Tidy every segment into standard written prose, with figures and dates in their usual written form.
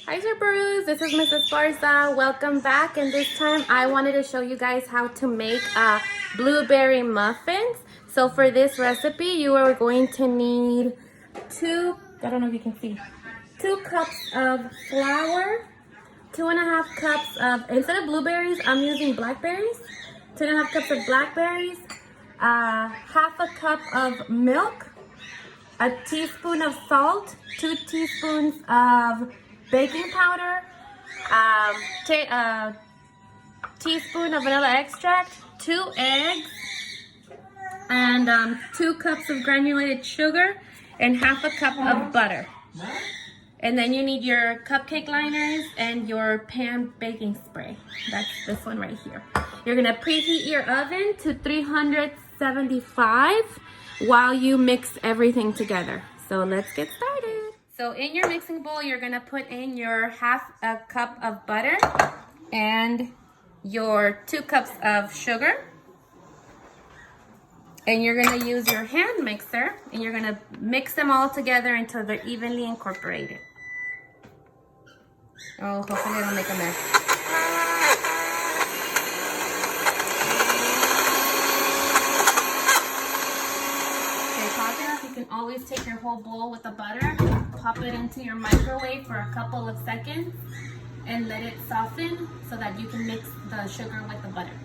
Hi Surpers, this is Miss Esparza. Welcome back, and this time I wanted to show you guys how to make blueberry muffins. So for this recipe, you are going to need I don't know if you can see, 2 cups of flour, 2.5 cups of, instead of blueberries, I'm using blackberries, 2.5 cups of blackberries, half a cup of milk, a teaspoon of salt, 2 teaspoons of baking powder, a teaspoon of vanilla extract, 2 eggs, and 2 cups of granulated sugar, and half a cup of butter. And then you need your cupcake liners and your pan baking spray. That's this one right here. You're gonna preheat your oven to 375 while you mix everything together. So let's get started. So in your mixing bowl, you're gonna put in your half a cup of butter and your 2 cups of sugar. And you're gonna use your hand mixer and you're gonna mix them all together until they're evenly incorporated. Oh, hopefully I don't make a mess. Okay, pause it. You can always take your whole bowl with the butter, pop it into your microwave for a couple of seconds, and let it soften so that you can mix the sugar with the butter.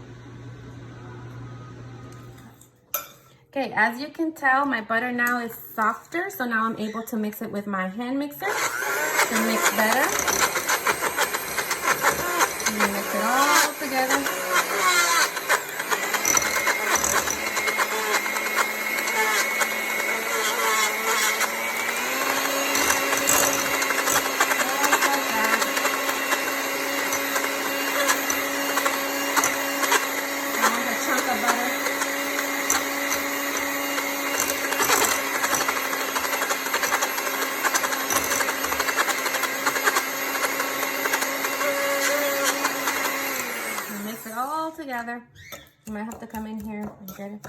Okay, as you can tell, my butter now is softer, so now I'm able to mix it with my hand mixer to mix better. And mix it all together. Together. You might have to come in here and get it.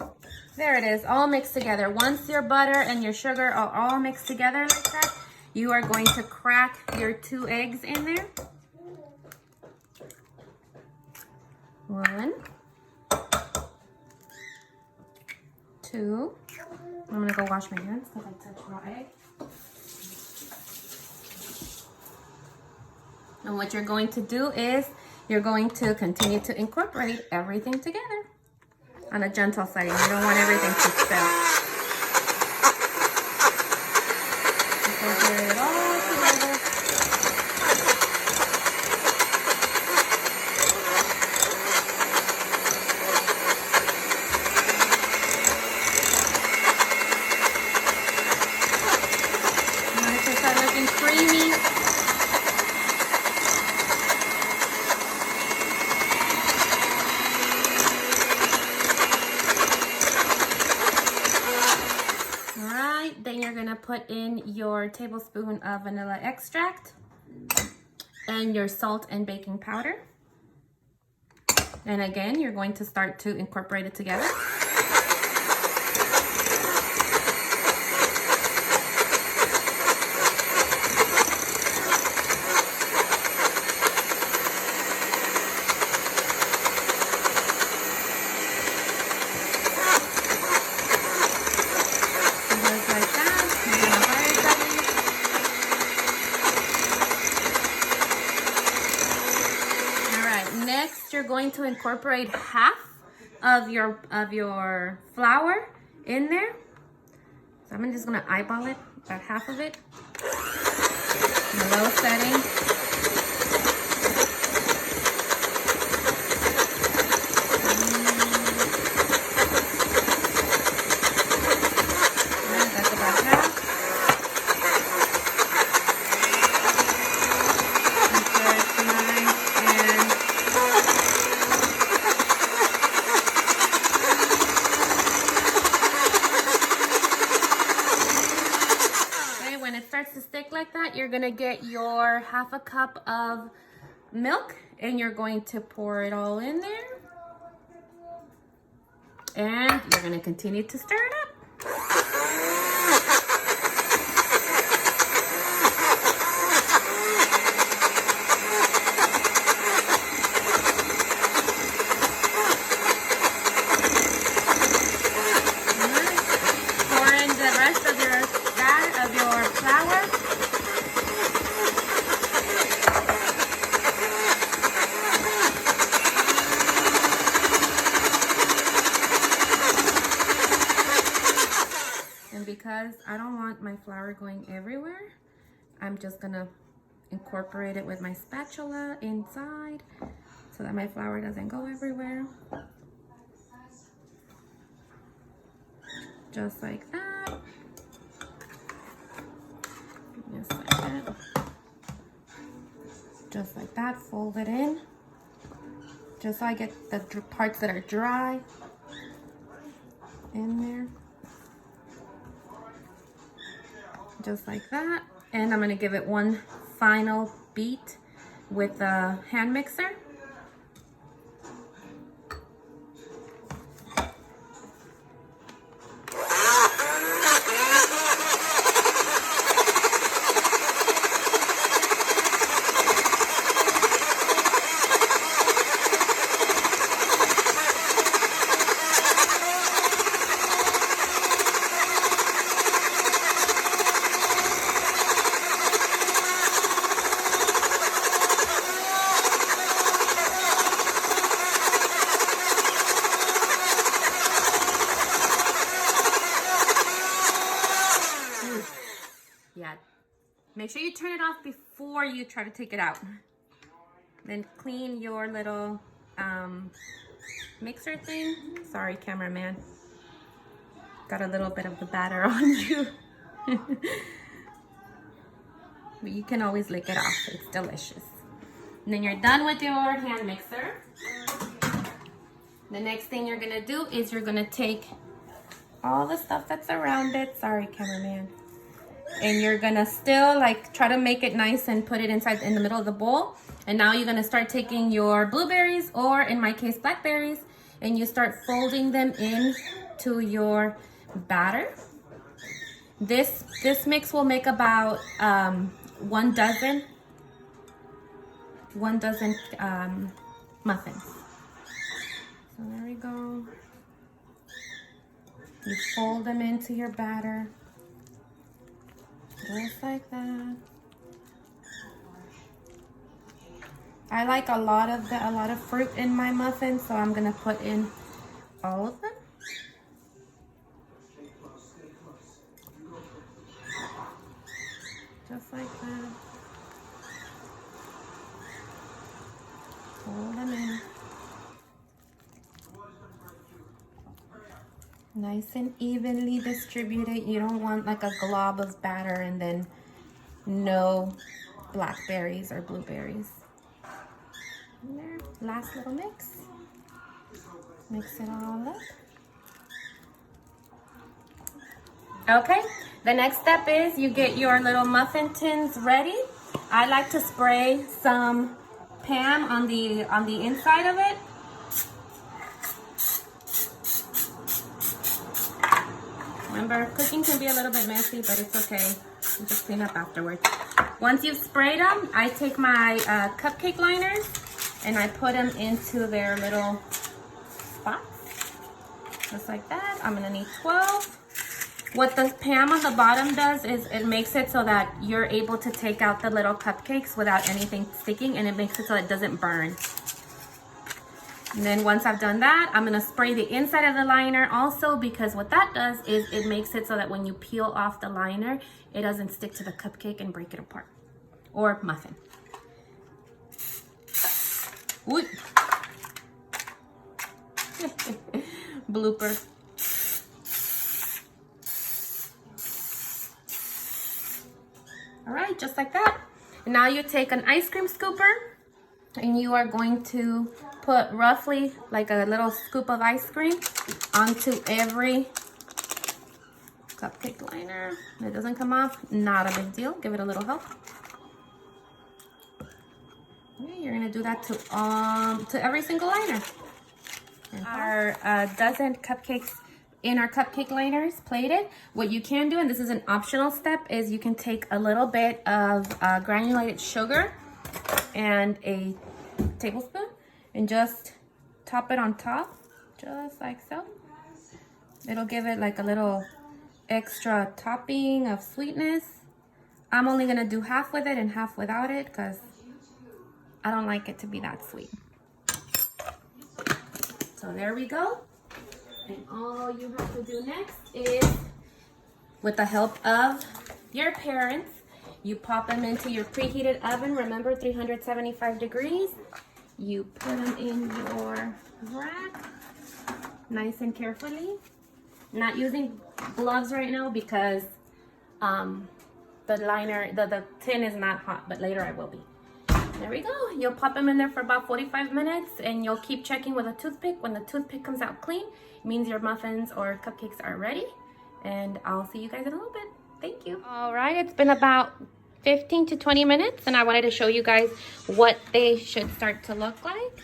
There it is, all mixed together. Once your butter and your sugar are all mixed together like that, you are going to crack your 2 eggs in there. 1, 2. I'm gonna go wash my hands because I touched raw egg. And what you're going to do is you're going to continue to incorporate everything together on a gentle setting. You don't want everything to spill. Incorporate it all together. You want it to start looking creamy. Then you're gonna put in your tablespoon of vanilla extract and your salt and baking powder. And again, you're going to start to incorporate it together. Next, you're going to incorporate half of your flour in there. So I'm just gonna eyeball it, about half of it. In a low setting. That's about half. Starts to stick like that, you're gonna get your half a cup of milk and you're going to pour it all in there, and you're gonna continue to stir it up. flour going everywhere, I'm just gonna incorporate it with my spatula inside so that my flour doesn't go everywhere. Just like that. Just like that. Just like that, fold it in. Just so I get the parts that are dry in there. Just like that. And I'm gonna give it one final beat with the hand mixer. Yeah, make sure you turn it off before you try to take it out. Then clean your little mixer thing. Sorry, cameraman. Got a little bit of the batter on you. But you can always lick it off. It's delicious. And then you're done with your hand mixer. The next thing you're gonna do is you're gonna take all the stuff that's around it. Sorry, cameraman. And you're gonna still like try to make it nice and put it inside in the middle of the bowl. And now you're gonna start taking your blueberries, or in my case blackberries, and you start folding them in to your batter. This mix will make about 1 dozen muffins. So there we go. You fold them into your batter. Just like that. I like a lot of fruit in my muffins, so I'm gonna put in all of them. Just like that. Fold them in. Nice and evenly distributed. You don't want like a glob of batter and then no blackberries or blueberries. And there, last little mix. Mix it all up. Okay, the next step is you get your little muffin tins ready. I like to spray some Pam on the inside of it. Remember, cooking can be a little bit messy, but it's okay. You just clean up afterwards. Once you've sprayed them, I take my cupcake liners and I put them into their little spots. Just like that. I'm gonna need 12. What the Pam on the bottom does is it makes it so that you're able to take out the little cupcakes without anything sticking, and it makes it so it doesn't burn. And then once I've done that, I'm gonna spray the inside of the liner also, because what that does is it makes it so that when you peel off the liner, it doesn't stick to the cupcake and break it apart. Or muffin. Ooh. Blooper. All right, just like that. And now you take an ice cream scooper and you are going to put roughly like a little scoop of ice cream onto every cupcake liner. It doesn't come off, not a big deal. Give it a little help. Okay, you're gonna do that to every single liner. And our dozen cupcakes in our cupcake liners plated. What you can do, and this is an optional step, is you can take a little bit of granulated sugar and a tablespoon and just top it on top, just like so. It'll give it like a little extra topping of sweetness. I'm only gonna do half with it and half without it because I don't like it to be that sweet. So there we go. And all you have to do next is with the help of your parents. You pop them into your preheated oven. Remember, 375 degrees. You put them in your rack, nice and carefully. Not using gloves right now because the liner, the tin is not hot, but later I will be. There we go. You'll pop them in there for about 45 minutes and you'll keep checking with a toothpick. When the toothpick comes out clean, it means your muffins or cupcakes are ready. And I'll see you guys in a little bit. Thank you. All right, it's been about 15 to 20 minutes and I wanted to show you guys what they should start to look like.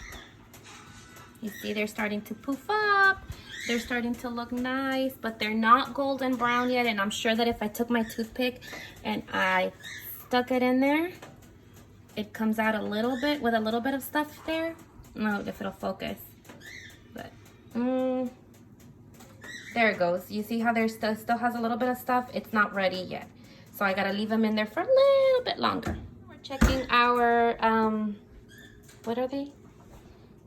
You see they're starting to poof up. They're starting to look nice, but they're not golden brown yet. And I'm sure that if I took my toothpick and I stuck it in there, it comes out a little bit with a little bit of stuff there. No, if it'll focus. But there it goes. You see how there still has a little bit of stuff? It's not ready yet. So I gotta leave them in there for a little bit longer. We're checking our, what are they?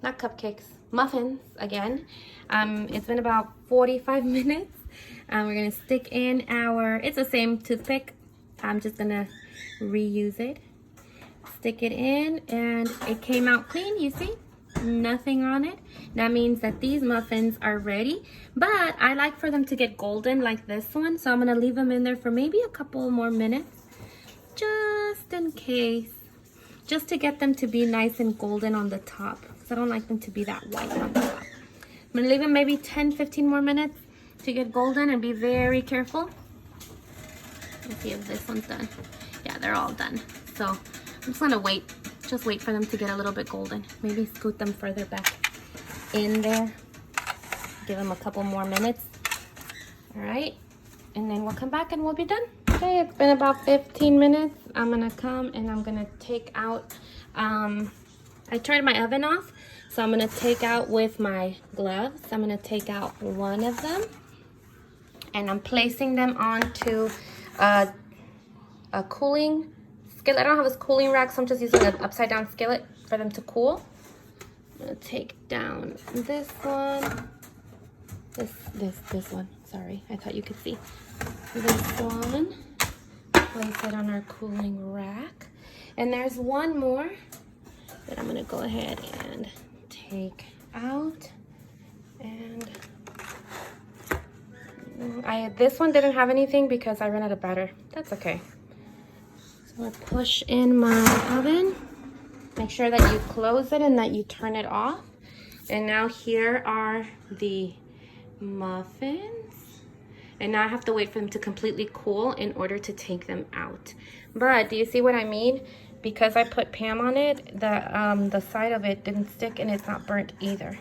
Not cupcakes, muffins again. It's been about 45 minutes. We're gonna stick in our, it's the same toothpick. I'm just gonna reuse it. Stick it in and it came out clean, you see? Nothing on it. That means that these muffins are ready, but I like for them to get golden like this one, so I'm gonna leave them in there for maybe a couple more minutes just in case, just to get them to be nice and golden on the top, because I don't like them to be that white on the top. I'm gonna leave them maybe 10-15 more minutes to get golden, and be very careful. Let's see if this one's done. Yeah, they're all done. So I'm just gonna wait for them to get a little bit golden. Maybe scoot them further back in there. Give them a couple more minutes. All right, and then we'll come back and we'll be done. Okay, it's been about 15 minutes. I'm gonna come and I'm gonna take out, I turned my oven off, so I'm gonna take out with my gloves. I'm gonna take out one of them and I'm placing them onto a cooling skillet. I don't have a cooling rack, so I'm just using an upside down skillet for them to cool. I'm gonna take down this one, this one. Sorry, I thought you could see. This one, place it on our cooling rack. And there's one more that I'm gonna go ahead and take out. And this one didn't have anything because I ran out of batter. That's okay. So I push in my oven. Make sure that you close it and that you turn it off. And now here are the muffins. And now I have to wait for them to completely cool in order to take them out. But do you see what I mean? Because I put Pam on it, the side of it didn't stick and it's not burnt either.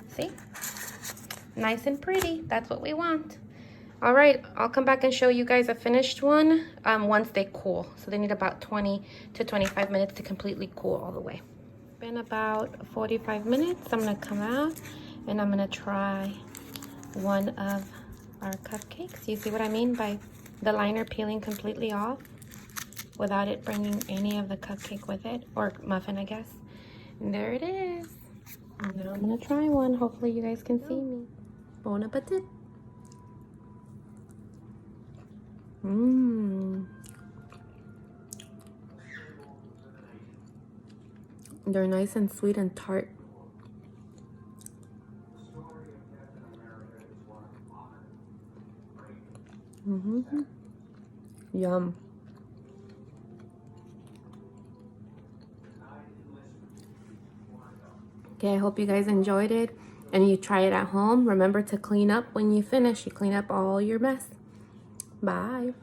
See? Nice and pretty. That's what we want. All right, I'll come back and show you guys a finished one once they cool. So they need about 20 to 25 minutes to completely cool all the way. Been about 45 minutes. I'm gonna come out and I'm gonna try one of our cupcakes. You see what I mean by the liner peeling completely off without it bringing any of the cupcake with it, or muffin, I guess. And there it is. And now I'm gonna try one. Hopefully you guys can see me. Bon appetit. They're nice and sweet and tart. Yum. Okay, I hope you guys enjoyed it and you try it at home. Remember to clean up when you finish. You clean up all your mess. Bye.